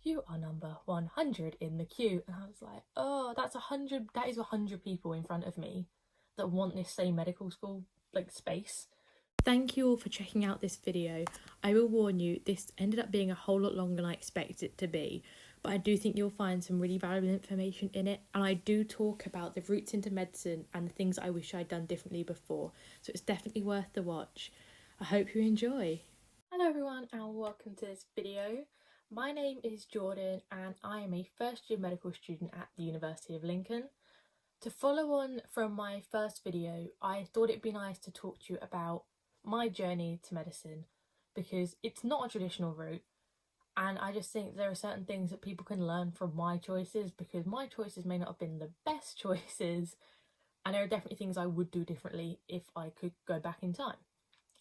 you are number 100 in the queue. And I was like, oh, that's 100, that is 100 people in front of me that want this same medical school like space. Thank you all for checking out this video. I will warn you, this ended up being a whole lot longer than I expected it to be, but I do think you'll find some really valuable information in it, and I do talk about the routes into medicine and the things I wish I'd done differently before, so it's definitely worth the watch. I hope you enjoy. Hello everyone and welcome to this video. My name is Jordan and I am a first year medical student at the University of Lincoln. To follow on from my first video, I thought it'd be nice to talk to you about my journey to medicine, because it's not a traditional route, and I just think there are certain things that people can learn from my choices, because my choices may not have been the best choices, and there are definitely things I would do differently if I could go back in time.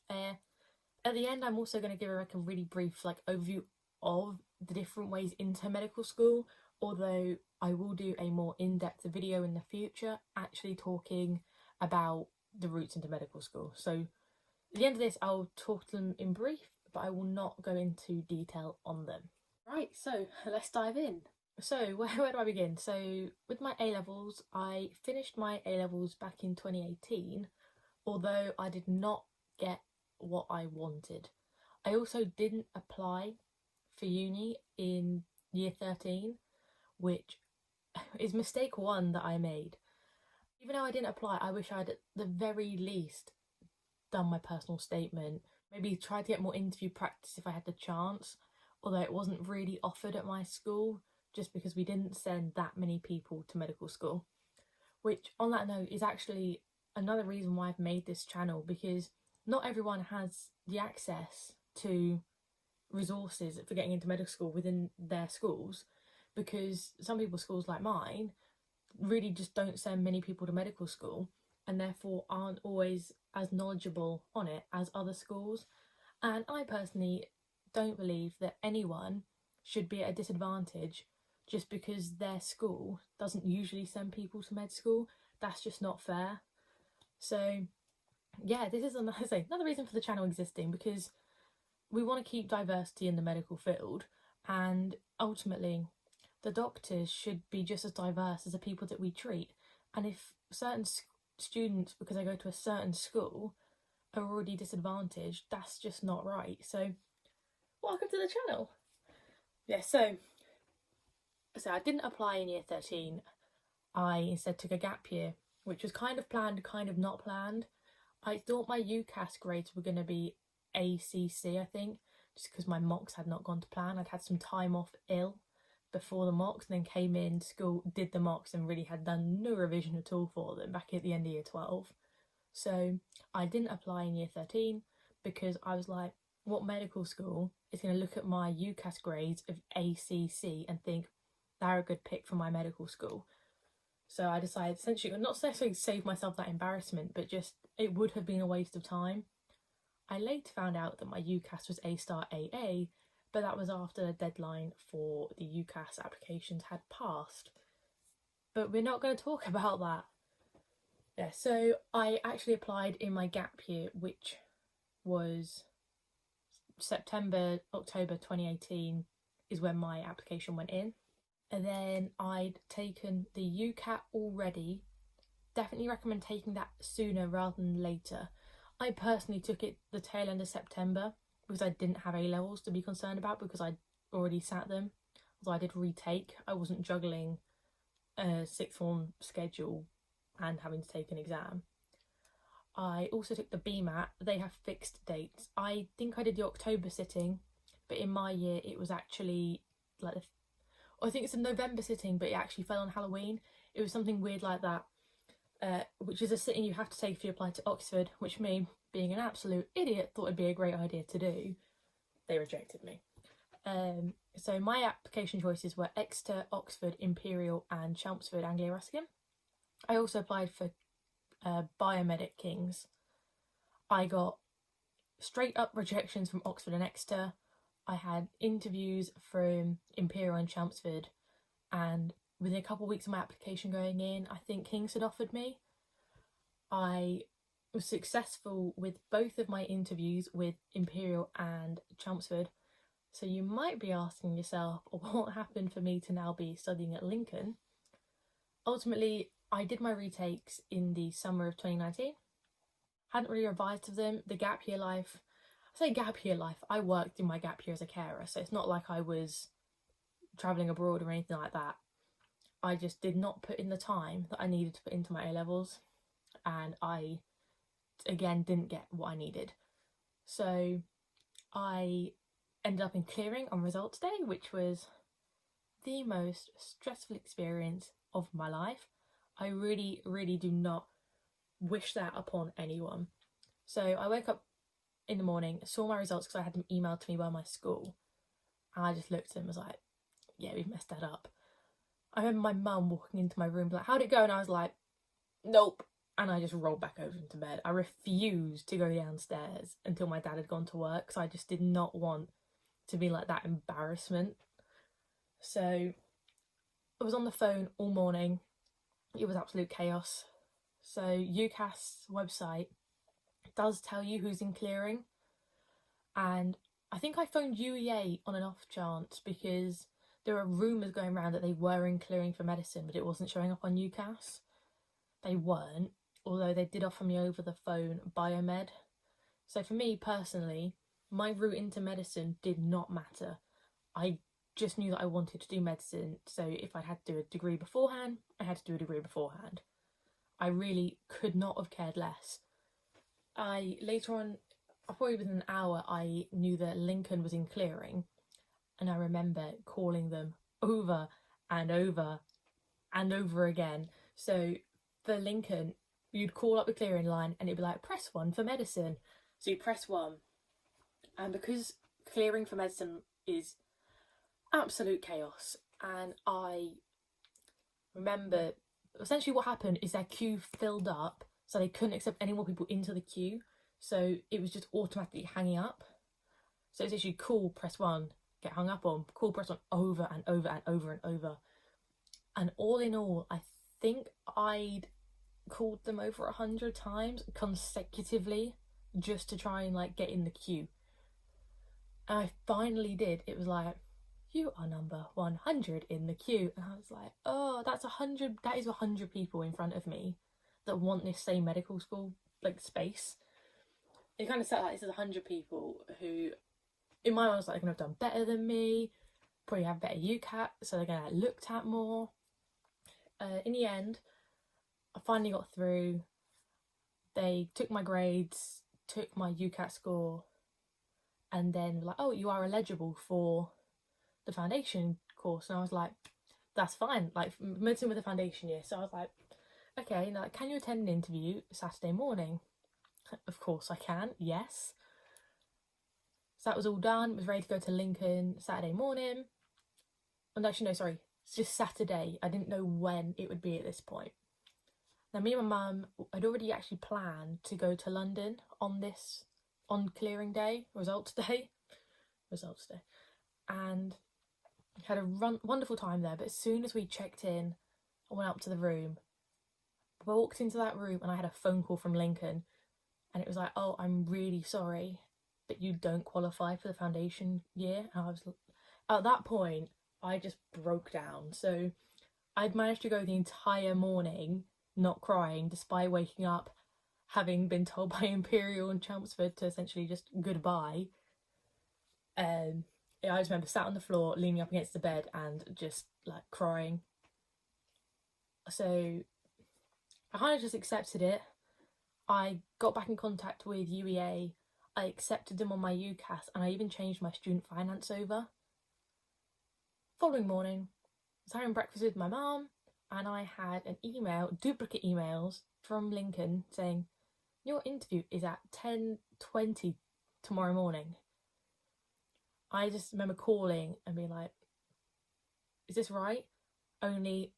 At the end, I'm also going to give a really brief overview of the different ways into medical school, although I will do a more in-depth video in the future actually talking about the routes into medical school. So at the end of this, I'll talk to them in brief, but I will not go into detail on them. Right, so let's dive in. So where do I begin? So with my A-levels, I finished my A-levels back in 2018, although I did not get what I wanted. I also didn't apply for uni in year 13, which is mistake one that I made. Even though I didn't apply, I wish I'd at the very least done my personal statement, maybe tried to get more interview practice if I had the chance, although it wasn't really offered at my school just because we didn't send that many people to medical school. Which, on that note, is actually another reason why I've made this channel, because not everyone has the access to resources for getting into medical school within their schools, because some people's schools like mine really just don't send many people to medical school and therefore aren't always as knowledgeable on it as other schools. And I personally don't believe that anyone should be at a disadvantage just because their school doesn't usually send people to med school. That's just not fair. So yeah, this is another reason for the channel existing, because we want to keep diversity in the medical field, and ultimately the doctors should be just as diverse as the people that we treat. And if certain students, because they go to a certain school, are already disadvantaged, that's just not right. So welcome to the channel. Yeah, so I didn't apply in year 13. I instead took a gap year, which was kind of planned, kind of not planned. I thought my UCAS grades were going to be ACC, I think, just because my mocks had not gone to plan. I'd had some time off ill before the mocks, and then came in school, did the mocks, and really had done no revision at all for them back at the end of year 12. So I didn't apply in year 13 because I was like, what medical school is going to look at my UCAS grades of ACC and think they're a good pick for my medical school? So I decided, essentially, not necessarily to save myself that embarrassment, but just it would have been a waste of time. I later found out that my UCAS was A-star AA, but that was after the deadline for the UCAS applications had passed. But we're not going to talk about that. Yeah, so I actually applied in my gap year, which was September, October 2018 is when my application went in. And then I'd taken the UCAT already. Definitely recommend taking that sooner rather than later. I personally took it the tail end of September because I didn't have A-levels to be concerned about, because I'd already sat them. Although I did retake, I wasn't juggling a sixth form schedule and having to take an exam. I also took the BMAT. They have fixed dates. I think I did the October sitting, but in my year it was actually I think it's a November sitting, but it actually fell on Halloween. It was something weird like that, which is a sitting you have to take if you apply to Oxford, which me, being an absolute idiot, thought it'd be a great idea to do. They rejected me. So my application choices were Exeter, Oxford, Imperial and Chelmsford Anglia-Ruskin. I also applied for Biomedic King's. I got straight up rejections from Oxford and Exeter. I had interviews from Imperial and Chelmsford, and within a couple of weeks of my application going in, I think King's had offered me. I was successful with both of my interviews with Imperial and Chelmsford, So you might be asking yourself, what happened for me to now be studying at Lincoln? Ultimately, I did my retakes in the summer of 2019. Hadn't really revised of them. The gap year life, I say gap year life, I worked in my gap year as a carer, so it's not like I was travelling abroad or anything like that. I just did not put in the time that I needed to put into my A-levels, and I, again, didn't get what I needed. So I ended up in clearing on results day, which was the most stressful experience of my life. I really, really do not wish that upon anyone. So I woke up in the morning, saw my results because I had them emailed to me by my school, and I just looked at them and was like, yeah, we've messed that up. I remember my mum walking into my room like, how'd it go? And I was like, nope. And I just rolled back over into bed. I refused to go downstairs until my dad had gone to work, because I just did not want to be like that embarrassment. So I was on the phone all morning. It was absolute chaos. So UCAS's website does tell you who's in clearing, and I think I phoned UEA on an off chance because there are rumours going around that they were in clearing for medicine, but it wasn't showing up on UCAS. They weren't, although they did offer me over the phone biomed. So for me personally, my route into medicine did not matter. I just knew that I wanted to do medicine, so if I had to do a degree beforehand, I had to do a degree beforehand. I really could not have cared less. Later on, probably within an hour, I knew that Lincoln was in clearing, and I remember calling them over and over and over again. So for Lincoln, you'd call up the clearing line and it'd be like, press 1 for medicine. So you press 1. And because clearing for medicine is absolute chaos, and I remember essentially what happened is their queue filled up, so they couldn't accept any more people into the queue. So it was just automatically hanging up. So it's actually call, press 1, get hung up on, call, press 1, over and over and over and over. And all in all, I think I'd called them over 100 times consecutively just to try and like get in the queue. And I finally did. It was like, you are number 100 in the queue. And I was like, oh, that is 100 people in front of me that want this same medical school like space. It kind of set like this as 100 people who, in my mind, was like, they're going to have done better than me, probably have better UCAT, so they're going to get looked at more. In the end, I finally got through. They took my grades, took my UCAT score, and then like, oh, you are eligible for the foundation course. And I was like, that's fine, like medicine with a foundation year. So I was like, okay, like, can you attend an interview Saturday morning? Of course I can, yes. So that was all done, was ready to go to Lincoln Saturday morning. And actually, no, sorry, it's just Saturday. I didn't know when it would be at this point. Now, me and my mum had already actually planned to go to London on clearing day, results day, and had a wonderful time there. But as soon as we checked in, I went up to the room. I walked into that room and I had a phone call from Lincoln, and it was like, oh, I'm really sorry, but you don't qualify for the foundation year. And I was, at that point, I just broke down. So I'd managed to go the entire morning not crying, despite waking up having been told by Imperial and Chelmsford to essentially just goodbye. I just remember sat on the floor, leaning up against the bed and just like crying. So I kind of just accepted it. I got back in contact with UEA. I accepted them on my UCAS, and I even changed my student finance over. Following morning, I was having breakfast with my mum, and I had an email, duplicate emails from Lincoln saying, your interview is at 10:20 tomorrow morning. I just remember calling and being like, is this right? Only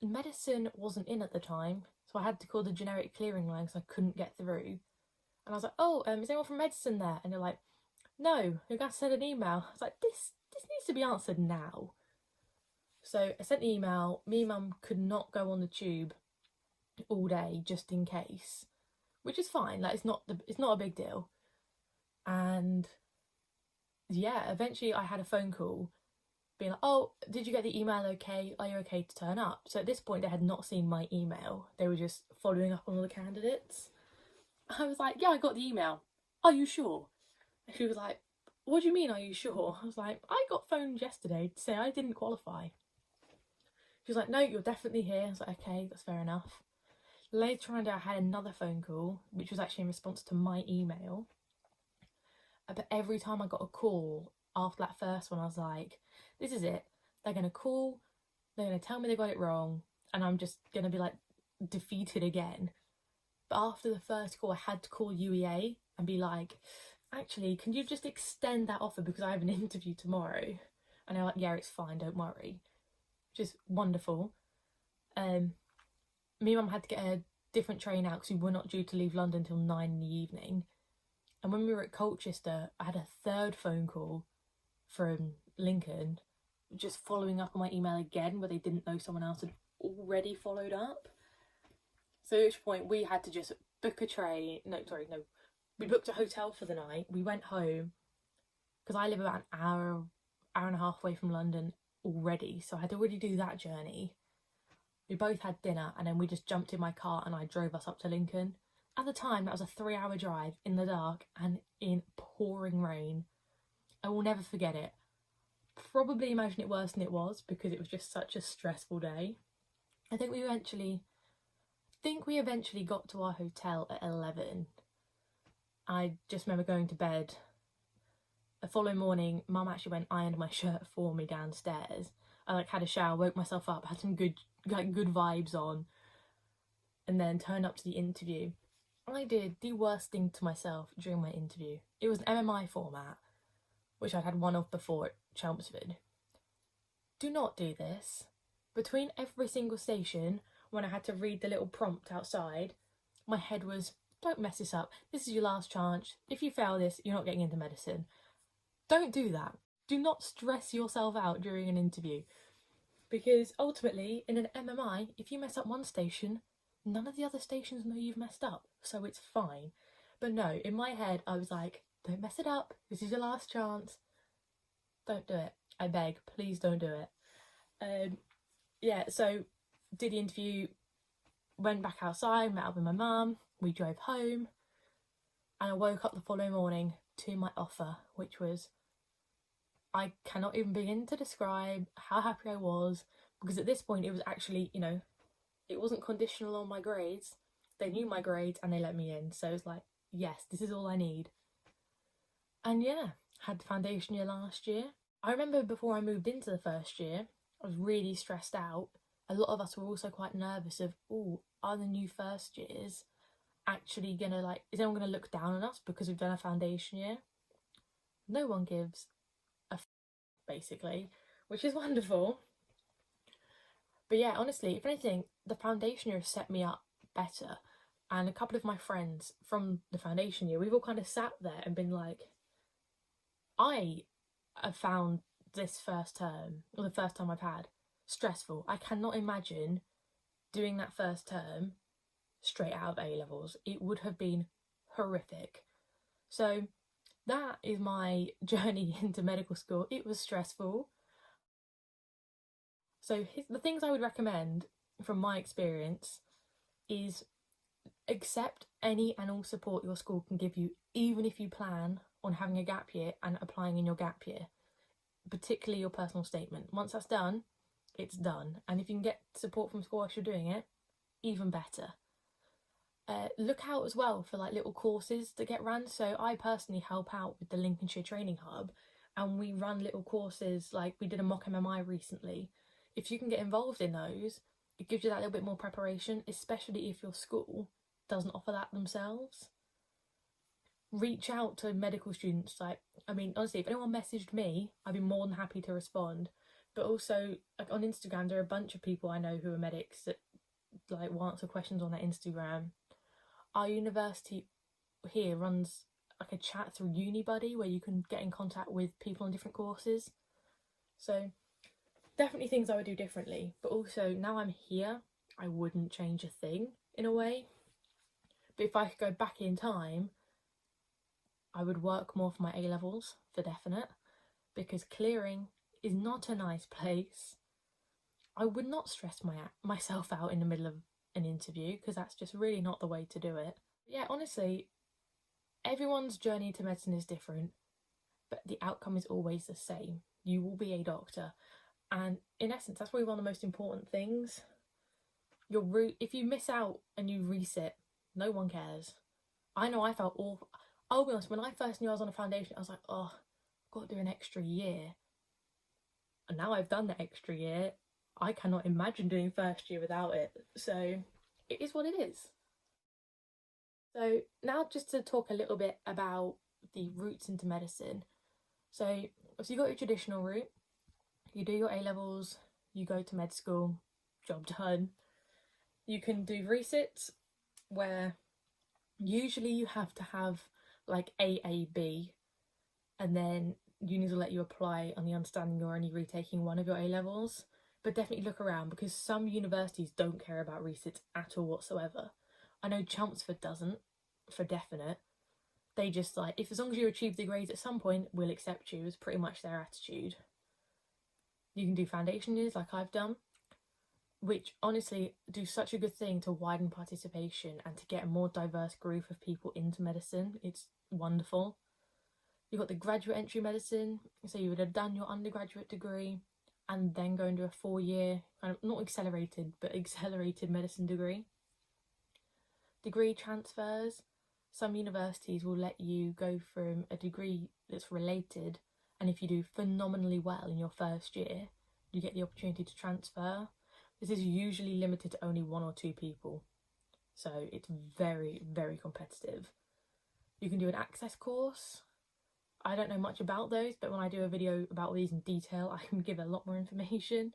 medicine wasn't in at the time, so I had to call the generic clearing line because I couldn't get through. And I was like, oh, is anyone from medicine there? And they're like, no, you're going to send an email. I was like, this needs to be answered now. So I sent the email. Me and mum could not go on the tube all day just in case, which is fine. Like, it's not a big deal. And yeah, eventually I had a phone call being like, oh, did you get the email okay? Are you okay to turn up? So at this point, they had not seen my email. They were just following up on all the candidates. I was like, yeah, I got the email. Are you sure? And she was like, what do you mean, are you sure? I was like, I got phoned yesterday to say I didn't qualify. She was like, no, you're definitely here. I was like, okay, that's fair enough. Later on, I had another phone call, which was actually in response to my email. But every time I got a call after that first one, I was like, this is it. They're going to call, they're going to tell me they got it wrong, and I'm just going to be like defeated again. But after the first call, I had to call UEA and be like, actually, can you just extend that offer because I have an interview tomorrow? And they're like, yeah, it's fine, don't worry. Which is wonderful. Me and Mum had to get a different train out because we were not due to leave London until 9 in the evening. And when we were at Colchester, I had a third phone call from Lincoln, just following up on my email again, where they didn't know someone else had already followed up. So at which point we had to just book a train. No, we booked a hotel for the night. We went home because I live about an hour and a half away from London already, so I had to already do that journey. We both had dinner, and then we just jumped in my car and I drove us up to Lincoln. At the time, that was a 3-hour drive in the dark and in pouring rain. I will never forget it. Probably imagine it worse than it was because it was just such a stressful day. I think we eventually got to our hotel at 11. I just remember going to bed. The following morning, Mum actually went and ironed my shirt for me downstairs. I had a shower, woke myself up, had some good vibes on, and then turned up to the interview. I did the worst thing to myself during my interview. It was an MMI format, which I'd had one of before at Chelmsford. Do not do this. Between every single station, when I had to read the little prompt outside, my head was, don't mess this up. This is your last chance. If you fail this, you're not getting into medicine. Don't do that. Do not stress yourself out during an interview. Because ultimately, in an MMI, if you mess up one station, none of the other stations know you've messed up, so it's fine. But no, in my head, I was like, don't mess it up. This is your last chance. Don't do it. I beg, please don't do it. So did the interview, went back outside, met up with my mum, we drove home, and I woke up the following morning to my offer, which was, I cannot even begin to describe how happy I was, because at this point it was actually, it wasn't conditional on my grades. They knew my grades and they let me in, so it was like, yes, this is all I need. And yeah, had the foundation year last year. I remember before I moved into the first year, I was really stressed out. A lot of us were also quite nervous of, are the new first years actually gonna is anyone gonna look down on us because we've done a foundation year? No one gives a basically, which is wonderful. But yeah, honestly, if anything, the foundation year has set me up better. And a couple of my friends from the foundation year, we've all kind of sat there and been like, I have found this first term, or the first time I've had, stressful. I cannot imagine doing that first term straight out of A-levels. It would have been horrific. So that is my journey into medical school. It was stressful. So the things I would recommend from my experience is accept any and all support your school can give you, even if you plan on having a gap year and applying in your gap year, particularly your personal statement. Once that's done, it's done. And if you can get support from school whilst you're doing it, even better. Look out as well for little courses that get run. So I personally help out with the Lincolnshire Training Hub, and we run little courses, we did a mock MMI recently. If you can get involved in those, it gives you that little bit more preparation, especially if your school doesn't offer that themselves. Reach out to medical students. Honestly, if anyone messaged me, I'd be more than happy to respond. But also, on Instagram, there are a bunch of people I know who are medics that will answer questions on their Instagram. Our university here runs a chat through UniBuddy where you can get in contact with people on different courses. So definitely things I would do differently. But also, now I'm here, I wouldn't change a thing in a way. But if I could go back in time, I would work more for my A-levels, for definite. because clearing is not a nice place. I would not stress myself out in the middle of an interview, because that's just really not the way to do it. Yeah, honestly, everyone's journey to medicine is different, but the outcome is always the same. You will be a doctor. And in essence, that's probably one of the most important things. Your route, if you miss out and you resit, no one cares. I know I felt awful. I'll be honest, when I first knew I was on a foundation, I was like, oh, I've got to do an extra year. And now I've done the extra year, I cannot imagine doing first year without it. So it is what it is. So now just to talk a little bit about the routes into medicine. So you got your traditional route, you do your A-levels, you go to med school, job done. You can do resits, where usually you have to have like AAB, and then unis will let you apply on the understanding you're only retaking one of your A-levels. But definitely look around, because some universities don't care about resits at all whatsoever. I know Chelmsford doesn't, for definite. They just like, if as long as you achieve the grades at some point, we'll accept you, is pretty much their attitude. You can do foundation years like I've done, which honestly do such a good thing to widen participation and to get a more diverse group of people into medicine. It's wonderful. You've got the graduate entry medicine, so you would have done your undergraduate degree and then go into a 4-year, kind of not accelerated, but accelerated medicine degree. Degree transfers. Some universities will let you go from a degree that's related, and if you do phenomenally well in your first year, you get the opportunity to transfer. This is usually limited to only 1 or 2 people, so it's very, very competitive. You can do an access course. I don't know much about those, but when I do a video about these in detail, I can give a lot more information.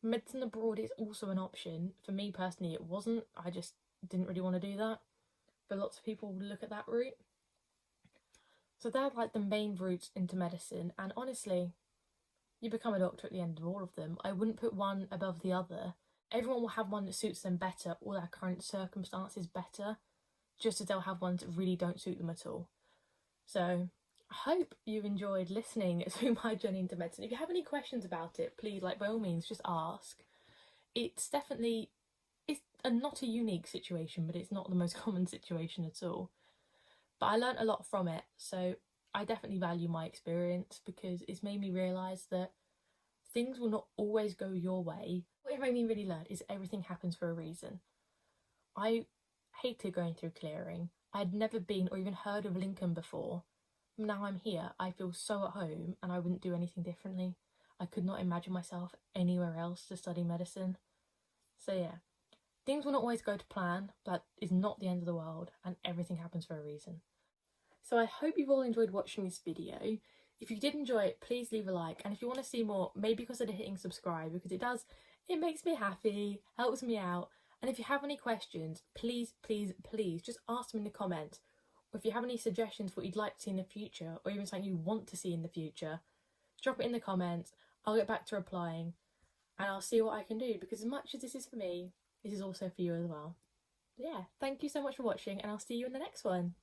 Medicine abroad is also an option. For me personally, it wasn't. I just didn't really want to do that. But lots of people look at that route. So they're like the main routes into medicine. And honestly, you become a doctor at the end of all of them. I wouldn't put one above the other. Everyone will have one that suits them better, or their current circumstances better, just as they'll have ones that really don't suit them at all. So I hope you've enjoyed listening to my journey into medicine. If you have any questions about it, please, like, by all means, just ask. It's definitely, it's not a unique situation, but it's not the most common situation at all. But I learnt a lot from it, so I definitely value my experience, because it's made me realise that things will not always go your way. What it made me really learn is everything happens for a reason. I hated going through clearing. I'd never been or even heard of Lincoln before. Now I'm here, I feel so at home, and I wouldn't do anything differently. I could not imagine myself anywhere else to study medicine. So yeah, things will not always go to plan, but is not the end of the world, and everything happens for a reason. So I hope you've all enjoyed watching this video. If you did enjoy it, please leave a like, and if you want to see more, maybe consider hitting subscribe, because it makes me happy, helps me out. And if you have any questions, please, please, please just ask them in the comments. Or if you have any suggestions for what you'd like to see in the future, or even something you want to see in the future, drop it in the comments. I'll get back to replying, and I'll see what I can do, because as much as this is for me, this is also for you as well. But yeah, thank you so much for watching, and I'll see you in the next one.